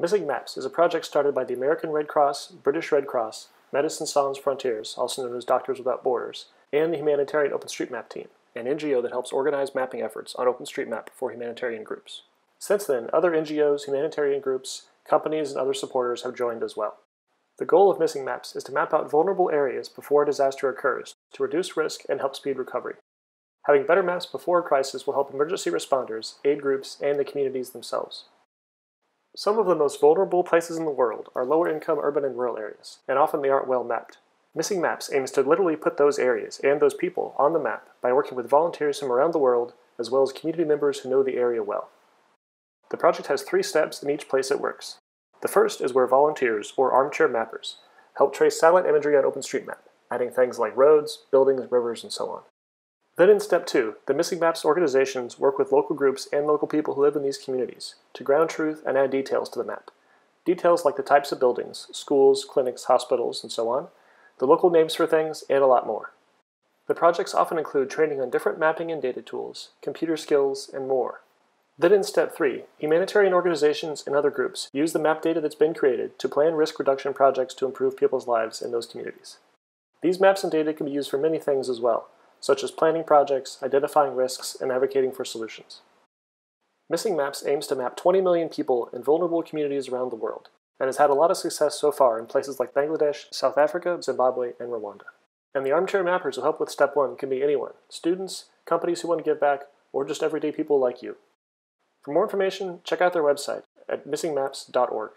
Missing Maps is a project started by the American Red Cross, British Red Cross, Médecins Sans Frontières, also known as Doctors Without Borders, and the Humanitarian OpenStreetMap team, an NGO that helps organize mapping efforts on OpenStreetMap for humanitarian groups. Since then, other NGOs, humanitarian groups, companies, and other supporters have joined as well. The goal of Missing Maps is to map out vulnerable areas before a disaster occurs to reduce risk and help speed recovery. Having better maps before a crisis will help emergency responders, aid groups, and the communities themselves. Some of the most vulnerable places in the world are lower-income urban and rural areas, and often they aren't well mapped. Missing Maps aims to literally put those areas and those people on the map by working with volunteers from around the world, as well as community members who know the area well. The project has 3 steps in each place it works. The first is where volunteers, or armchair mappers, help trace satellite imagery on OpenStreetMap, adding things like roads, buildings, rivers, and so on. Then in step 2, the Missing Maps organizations work with local groups and local people who live in these communities to ground truth and add details to the map. Details like the types of buildings, schools, clinics, hospitals, and so on, the local names for things, and a lot more. The projects often include training on different mapping and data tools, computer skills, and more. Then in step 3, humanitarian organizations and other groups use the map data that's been created to plan risk reduction projects to improve people's lives in those communities. These maps and data can be used for many things as well, such as planning projects, identifying risks, and advocating for solutions. Missing Maps aims to map 20 million people in vulnerable communities around the world, and has had a lot of success so far in places like Bangladesh, South Africa, Zimbabwe, and Rwanda. And the armchair mappers who help with step 1 can be anyone, students, companies who want to give back, or just everyday people like you. For more information, check out their website at missingmaps.org.